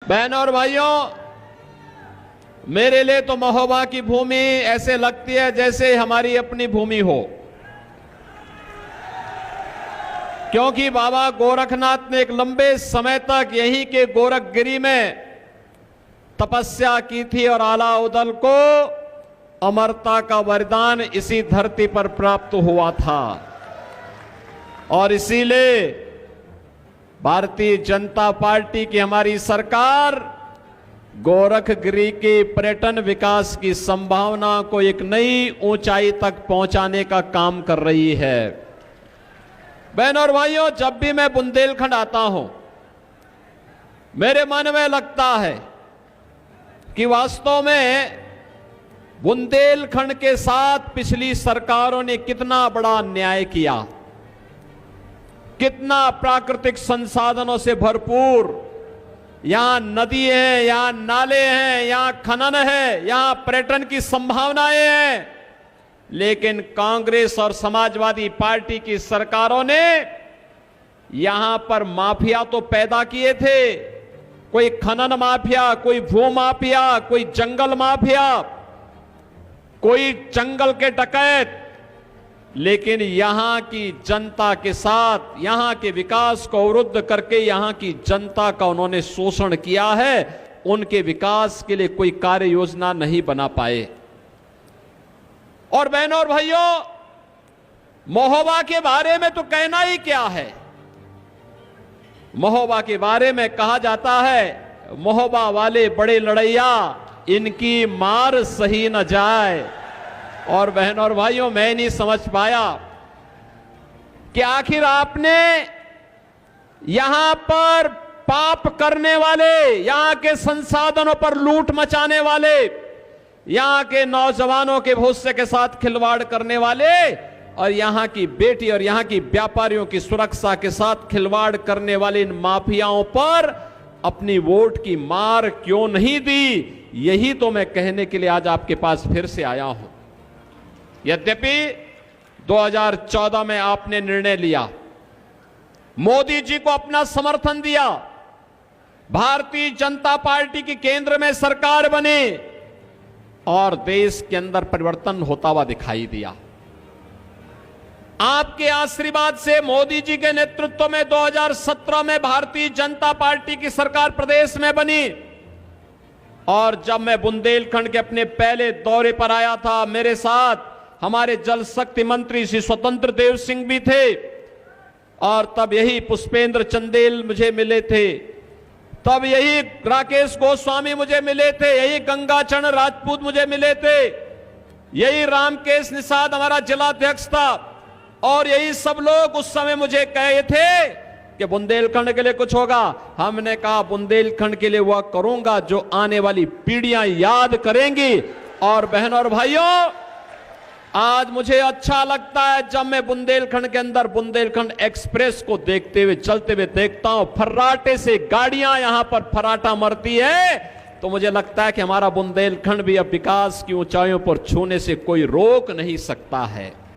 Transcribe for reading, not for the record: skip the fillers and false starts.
बहनों और भाइयों, मेरे लिए तो महोबा की भूमि ऐसे लगती है जैसे हमारी अपनी भूमि हो, क्योंकि बाबा गोरखनाथ ने एक लंबे समय तक यहीं के गोरखगिरी में तपस्या की थी और आला उदल को अमरता का वरदान इसी धरती पर प्राप्त हुआ था। और इसीलिए भारतीय जनता पार्टी की हमारी सरकार गोरखगिरी के पर्यटन विकास की संभावना को एक नई ऊंचाई तक पहुंचाने का काम कर रही है। बहनों और भाइयों, जब भी मैं बुंदेलखंड आता हूं, मेरे मन में लगता है कि वास्तव में बुंदेलखंड के साथ पिछली सरकारों ने कितना बड़ा अन्याय किया, कितना प्राकृतिक संसाधनों से भरपूर यहां नदी है, यहां नाले हैं, यहां खनन है, यहां पर्यटन की संभावनाएं हैं, लेकिन कांग्रेस और समाजवादी पार्टी की सरकारों ने यहां पर माफिया तो पैदा किए थे, कोई खनन माफिया, कोई भू माफिया, कोई जंगल माफिया, कोई जंगल के डकैत, लेकिन यहां की जनता के साथ यहां के विकास को अवरुद्ध करके यहां की जनता का उन्होंने शोषण किया है। उनके विकास के लिए कोई कार्य योजना नहीं बना पाए। और बहनों और भाइयों, महोबा के बारे में तो कहना ही क्या है। महोबा के बारे में कहा जाता है, महोबा वाले बड़े लड़ैया, इनकी मार सही न जाए। और बहनों और भाइयों, मैं नहीं समझ पाया कि आखिर आपने यहां पर पाप करने वाले, यहां के संसाधनों पर लूट मचाने वाले, यहां के नौजवानों के भविष्य के साथ खिलवाड़ करने वाले और यहां की बेटी और यहां की व्यापारियों की सुरक्षा के साथ खिलवाड़ करने वाले इन माफियाओं पर अपनी वोट की मार क्यों नहीं दी, यही तो मैं कहने के लिए आज आपके पास फिर से आया हूं। यद्यपि 2014 में आपने निर्णय लिया, मोदी जी को अपना समर्थन दिया, भारतीय जनता पार्टी की केंद्र में सरकार बनी और देश के अंदर परिवर्तन होता हुआ दिखाई दिया। आपके आशीर्वाद से मोदी जी के नेतृत्व में 2017 में भारतीय जनता पार्टी की सरकार प्रदेश में बनी। और जब मैं बुंदेलखंड के अपने पहले दौरे पर आया था, मेरे साथ हमारे जल शक्ति मंत्री श्री स्वतंत्र देव सिंह भी थे और तब यही पुष्पेंद्र चंदेल मुझे मिले थे, तब यही राकेश गोस्वामी मुझे मिले थे, यही गंगाचरण राजपूत मुझे मिले थे, यही रामकेश निषाद हमारा जिलाध्यक्ष था और यही सब लोग उस समय मुझे कहे थे कि बुंदेलखंड के लिए कुछ होगा। हमने कहा बुंदेलखंड के लिए वह करूंगा जो आने वाली पीढ़ियां याद करेंगी। और बहनों और भाइयों, आज मुझे अच्छा लगता है जब मैं बुंदेलखंड के अंदर बुंदेलखंड एक्सप्रेस को देखते हुए चलते हुए देखता हूं, फर्राटे से गाड़ियां यहां पर फर्राटा मरती है, तो मुझे लगता है कि हमारा बुंदेलखंड भी अब विकास की ऊंचाइयों पर छूने से कोई रोक नहीं सकता है।